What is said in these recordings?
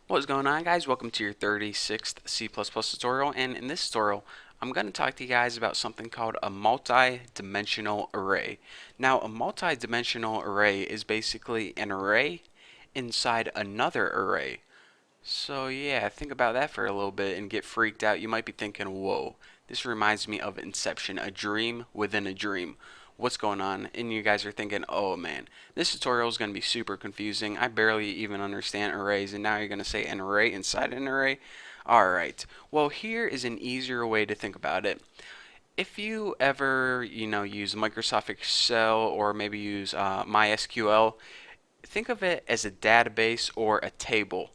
What's going on, guys? Welcome to your 36th C++ tutorial, and in this tutorial I'm going to talk to you guys about something called a multi-dimensional array. Now, a multi-dimensional array is basically an array inside another array. So yeah, think about that for a little bit and get freaked out. You might be thinking, whoa, this reminds me of Inception, a dream within a dream. What's going on? And you guys are thinking, oh man, this tutorial is going to be super confusing. I barely even understand arrays, and now you're going to say an array inside an array? Alright, well here is an easier way to think about it. If you ever, use Microsoft Excel or maybe use MySQL, think of it as a database or a table.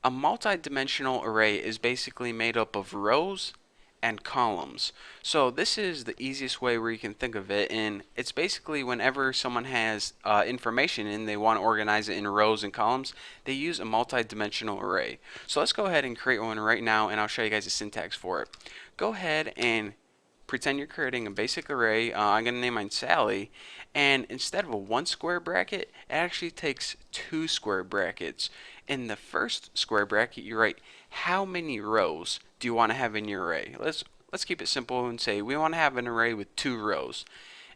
A multidimensional array is basically made up of rows and columns. So this is the easiest way where you can think of it, and it's basically whenever someone has information and they want to organize it in rows and columns, they use a multidimensional array. So let's go ahead and create one right now, and I'll show you guys the syntax for it. Go ahead and pretend you're creating a basic array. I'm going to name mine Sally, and instead of a one square bracket, it actually takes two square brackets. In the first square bracket, you write how many rows do you want to have in your array. Let's keep it simple and say we want to have an array with 2 rows.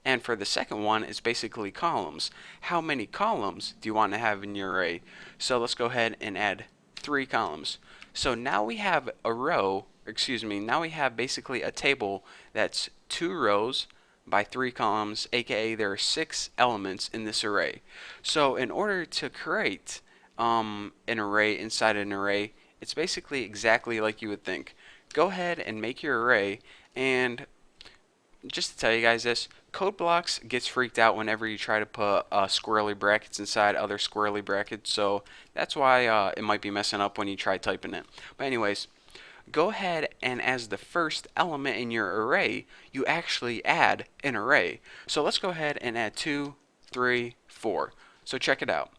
And for the second one, it's basically columns. How many columns do you want to have in your array? So let's go ahead and add 3 columns. So now we have a row, now we have basically a table that's 2 rows by 3 columns, aka there are 6 elements in this array. So in order to create an array inside an array, it's basically exactly like you would think. Go ahead and make your array, and just to tell you guys this, code blocks gets freaked out whenever you try to put squirrely brackets inside other squirrely brackets, so that's why it might be messing up when you try typing it. But anyways, go ahead and as the first element in your array, you actually add an array. So let's go ahead and add 2, 3, 4. So check it out.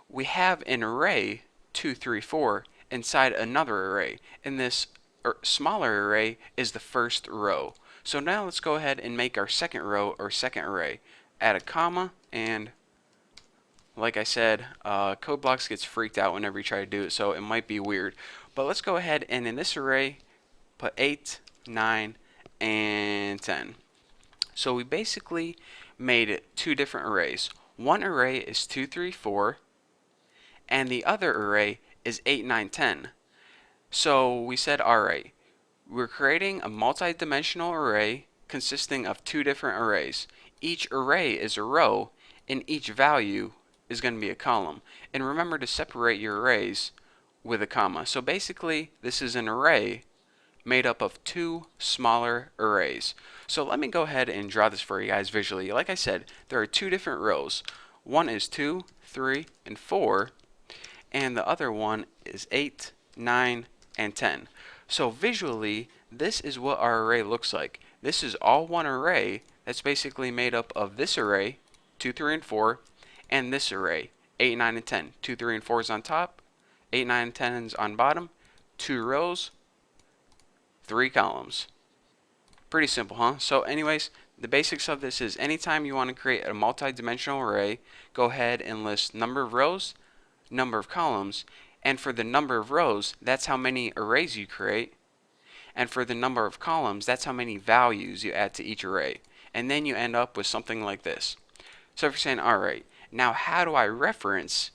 We have an array 2, 3, 4 inside another array, and this smaller array is the first row. So now let's go ahead and make our second row or second array. Add a comma, and like I said, code blocks gets freaked out whenever you try to do it, so it might be weird. But let's go ahead and in this array put 8, 9, and 10. So we basically made 2 different arrays. One array is 2, 3, 4, and the other array is 8, 9, 10. So we said, alright, we're creating a multi-dimensional array consisting of 2 different arrays. Each array is a row, and each value is going to be a column. And remember to separate your arrays with a comma. So basically, this is an array made up of 2 smaller arrays. So let me go ahead and draw this for you guys visually. Like I said, there are 2 different rows. One is 2, 3, and 4, and the other one is 8, 9, and 10. So visually, this is what our array looks like. This is all one array that's basically made up of this array, 2, 3, and 4, and this array, 8, 9, and 10. 2, 3, and 4 is on top, 8, 9, and 10 is on bottom, 2 rows, 3 columns. Pretty simple, huh? So anyways, the basics of this is anytime you want to create a multi-dimensional array, go ahead and list number of rows, number of columns, and for the number of rows, that's how many arrays you create, and for the number of columns, that's how many values you add to each array. And then you end up with something like this. So if you're saying, alright, now how do I reference,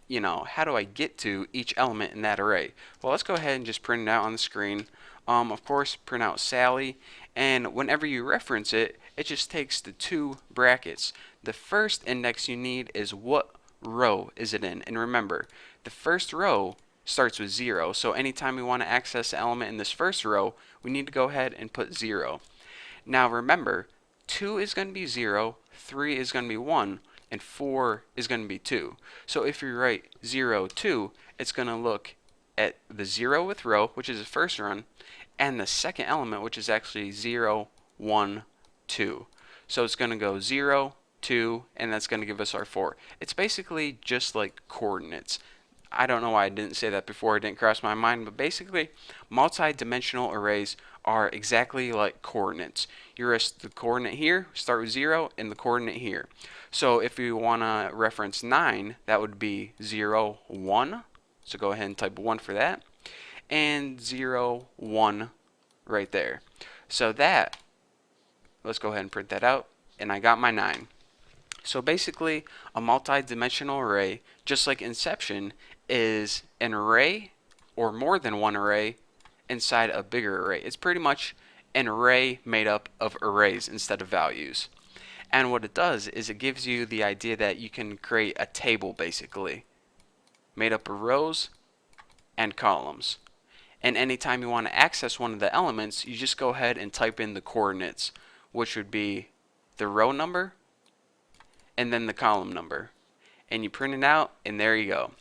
how do I get to each element in that array? Well, let's go ahead and just print it out on the screen. Of course, print out Sally, and whenever you reference it, it just takes the 2 brackets. The first index you need is what row is it in, and remember, the first row starts with 0, so anytime we want to access the element in this first row, we need to go ahead and put 0. Now remember, 2 is going to be 0, 3 is going to be 1, and 4 is going to be 2. So if you write 0, 2, it's going to look at the 0 with row, which is the first run, and the second element, which is actually 0, 1, 2. So it's going to go 0, 2, and that's going to give us our 4. It's basically just like coordinates. I don't know why I didn't say that before, it didn't cross my mind, but basically multi-dimensional arrays are exactly like coordinates. You rest the coordinate here, start with 0, and the coordinate here. So if we want to reference 9, that would be 0, 1, So go ahead and type 1 for that. And 0, 1 right there. So that, let's go ahead and print that out. And I got my 9. So basically, a multi-dimensional array, just like Inception, is an array or more than one array inside a bigger array. It's pretty much an array made up of arrays instead of values. And what it does is it gives you the idea that you can create a table basically made up of rows and columns. And anytime you want to access one of the elements, you just go ahead and type in the coordinates, which would be the row number and then the column number. And you print it out, and there you go.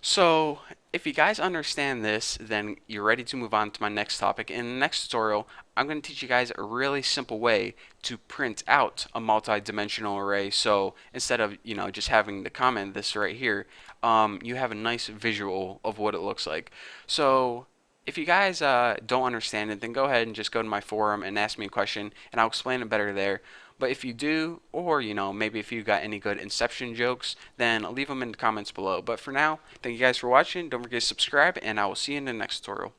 So if you guys understand this, then you're ready to move on to my next topic. In the next tutorial, I'm going to teach you guys a really simple way to print out a multi-dimensional array. So instead of just having to comment this right here, you have a nice visual of what it looks like. So if you guys don't understand it, then go ahead and just go to my forum and ask me a question, and I'll explain it better there. But if you do, or maybe if you got any good Inception jokes, then leave them in the comments below. But for now, thank you guys for watching. Don't forget to subscribe, and I will see you in the next tutorial.